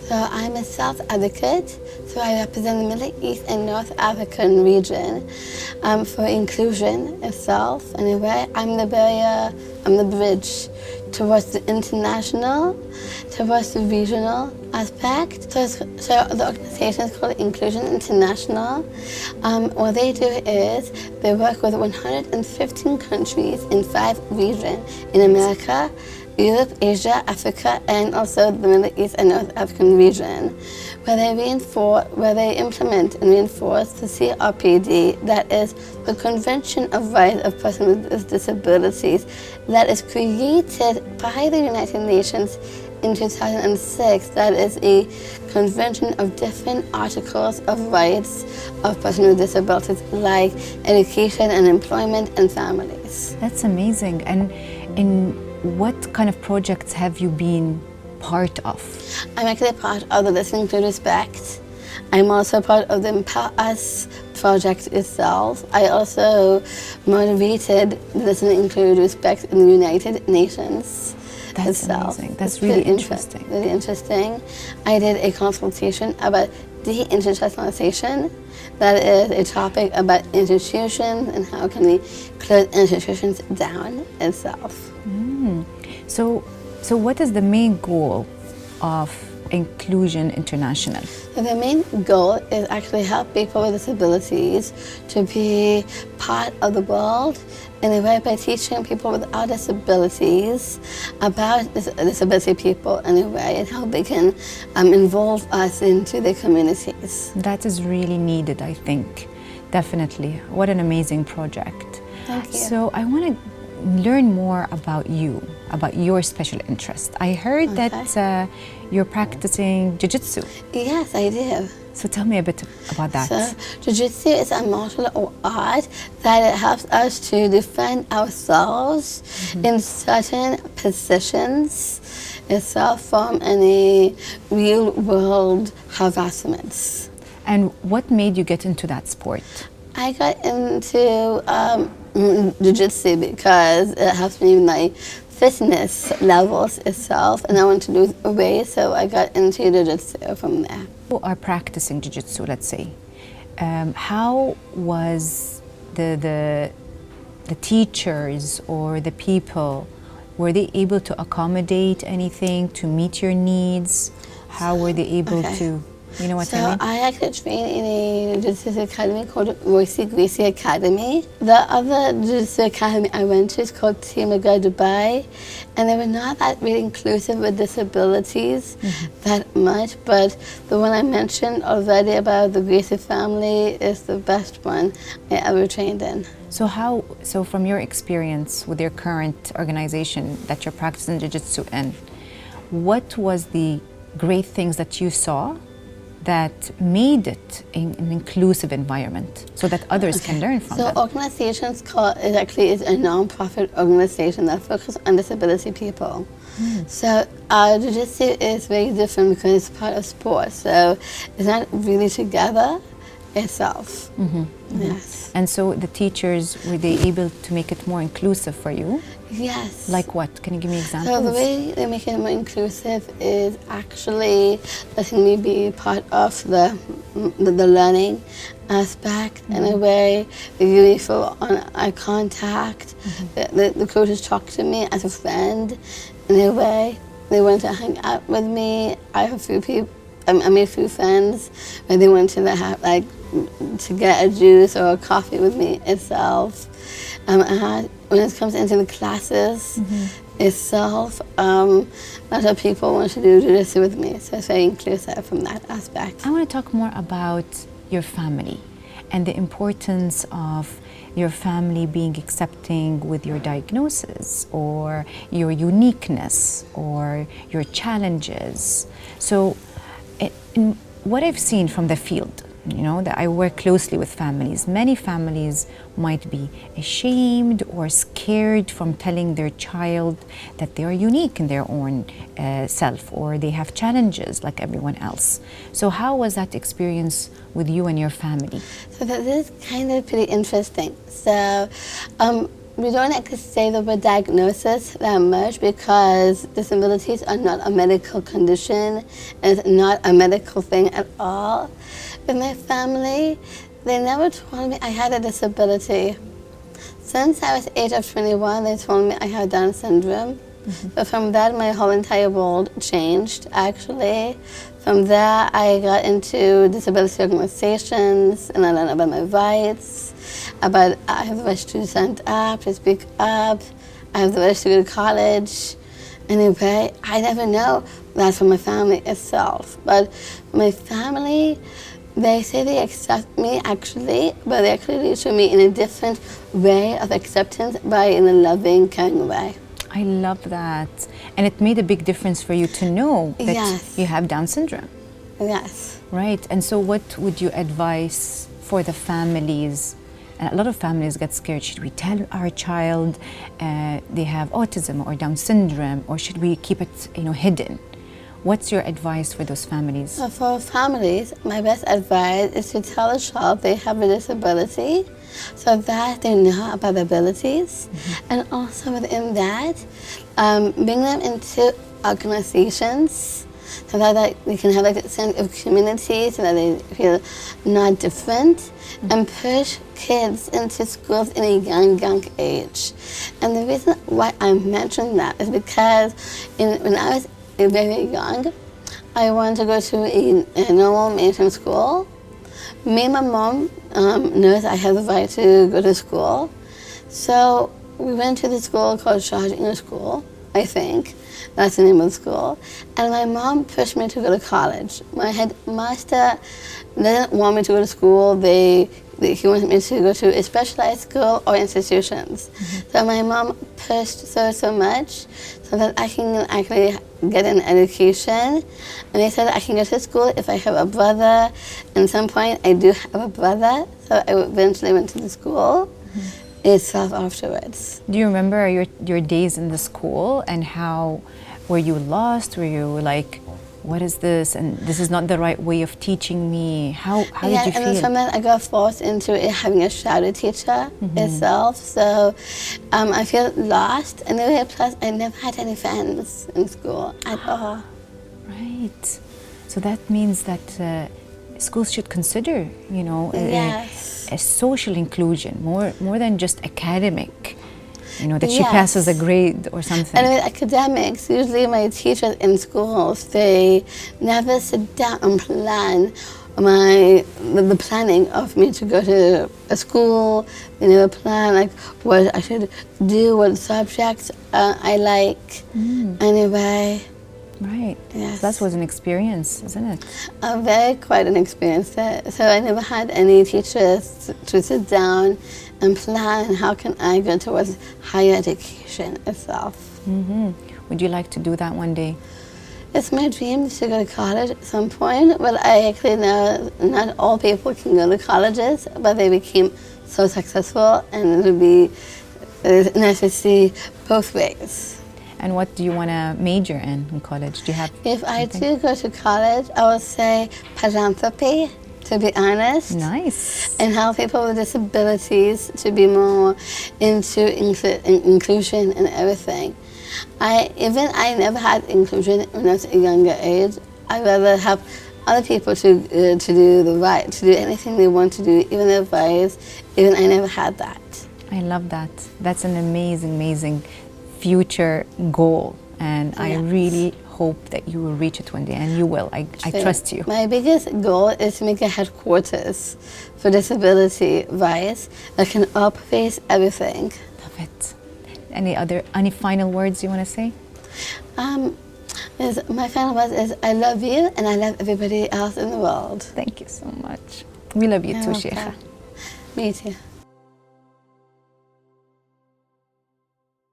So I'm a South advocate, so I represent the Middle East and North African region for inclusion itself. And in a way, I'm the barrier, I'm the bridge towards the international, towards the regional aspect. So the organization is called Inclusion International. What they do is they work with 115 countries in 5 regions in America, Europe, Asia, Africa, and also the Middle East and North African region, where they implement and reinforce the CRPD, that is the Convention of Rights of Persons with Disabilities, that is created by the United Nations in 2006. That is a convention of different articles of rights of persons with disabilities, like education and employment and families. That's amazing. And in what kind of projects have you been part of? I'm actually part of the Listening to Respect. I'm also part of the Empower Us project itself. I also motivated Listening to Respect in the United Nations. That's itself. amazing. That's really interesting. Really interesting. I did a consultation about deinstitutionalization. That is a topic about institutions and how can we close institutions down itself. So what is the main goal of Inclusion International? So the main goal is actually help people with disabilities to be part of the world in a way by teaching people without disabilities about disability people in a way and how they can involve us into their communities. That is really needed, I think. Definitely. What an amazing project. Thank you. So I want to learn more about you, about your special interest. I heard that you're practicing Jiu-Jitsu. Yes, I do. So tell me a bit about that. So, Jiu-Jitsu is a martial art that helps us to defend ourselves in certain positions itself from any real world harassments. And what made you get into that sport? I got into Jiu-Jitsu because it helps me with my fitness levels itself, and I want to lose weight, so I got into Jiu-Jitsu from there. Who are practicing Jiu-Jitsu, let's say, how was the teachers or the people, were they able to accommodate anything to meet your needs? How were they able to, you know what I mean? So I actually trained in a Jiu-Jitsu academy called Gracie Academy. The other Jiu-Jitsu academy I went to is called Team Dubai, and they were not that really inclusive with disabilities that much, but the one I mentioned already about the Gracie family is the best one I ever trained in. So from your experience with your current organization that you're practicing Jiu-Jitsu in, what was the great things that you saw that made it an inclusive environment so that others can learn from them? So organizations is a non-profit organization that focuses on disability people. So Jiu-Jitsu is very different because it's part of sport, so it's not really together itself. Yes. And so the teachers, were they able to make it more inclusive for you? Yes. Like what? Can you give me examples? So the way they make it more inclusive is actually letting me be part of the learning aspect in a way. They really feel on eye contact. The coaches talk to me as a friend in a way. They want to hang out with me. I have a few people. I made a few friends where they wanted to to get a juice or a coffee with me itself. When it comes into the classes itself, a lot of people want to do Jiu-Jitsu with me, so it's very inclusive from that aspect. I want to talk more about your family and the importance of your family being accepting with your diagnosis or your uniqueness or your challenges. So in what I've seen from the field, you know, that I work closely with families. Many families might be ashamed or scared from telling their child that they are unique in their own self, or they have challenges like everyone else. So how was that experience with you and your family? So this is kind of pretty interesting. So we don't actually say the word diagnosis that much because disabilities are not a medical condition and it's not a medical thing at all. With my family, they never told me I had a disability. Since I was age of 21, they told me I had Down syndrome. But from that, my whole entire world changed, actually. From there, I got into disability organizations and I learned about my rights, about I have the right to stand up, to speak up, I have the right to go to college. Anyway, I never know that's from my family itself. But my family, they say they accept me actually, but they actually show me in a different way of acceptance, by in a loving, caring way. I love that. And it made a big difference for you to know that Yes. you have Down syndrome. Yes. Right. And so what would you advise for the families? And a lot of families get scared. Should we tell our child they have autism or Down syndrome, or should we keep it, hidden? What's your advice for those families? For families, my best advice is to tell a child they have a disability so that they know about their abilities. And also within that, bring them into organizations so that they can have a sense of community, so that they feel not different, and push kids into schools in a young age. And the reason why I mentioned that is because when I was very young, I wanted to go to a normal mainstream school. Me and my mom knows I have the right to go to school. So we went to the school called Charge English School, I think. That's the name of the school. And my mom pushed me to go to college. My headmaster didn't want me to go to school. He wanted me to go to a specialized school or institutions. So my mom pushed so much so that I can actually get an education. And they said I can go to school if I have a brother. And at some point I do have a brother, so I eventually went to the school itself afterwards. Do you remember your days in the school, and how were you lost? Were you like, what is this? And this is not the right way of teaching me. How did you feel? And from that I got forced into having a shadow teacher itself. So I feel lost. And then plus I never had any friends in school at all. Right. So that means that schools should consider, a social inclusion, more than just academic. That she passes a grade or something. And with academics, usually my teachers in schools, they never sit down and plan the planning of me to go to a school. They never plan like what I should do, what subjects I like. Anyway. Right. Yes. So that was an experience, isn't it? Quite an experience. So I never had any teachers to sit down and plan how can I go towards higher education itself. Would you like to do that one day? It's my dream to go to college at some point, but I actually know not all people can go to colleges, but they became so successful, and it would be nice to see both ways. And what do you want to major in college? Do you have If I do go to college, I would say philanthropy, to be honest. Nice. And help people with disabilities to be more into inclusion and everything. I never had inclusion when I was a younger age. I'd rather help other people to do the right, to do anything they want to do, even their rights. Even I never had that. I love that. That's an amazing future goal, and I really hope that you will reach it one day, and you will. I trust you. My biggest goal is to make a headquarters for disability rights that can outpace everything. Love it. Any final words you want to say? My final words is I love you, and I love everybody else in the world. Thank you so much. We love you too, Sheikha. Me too.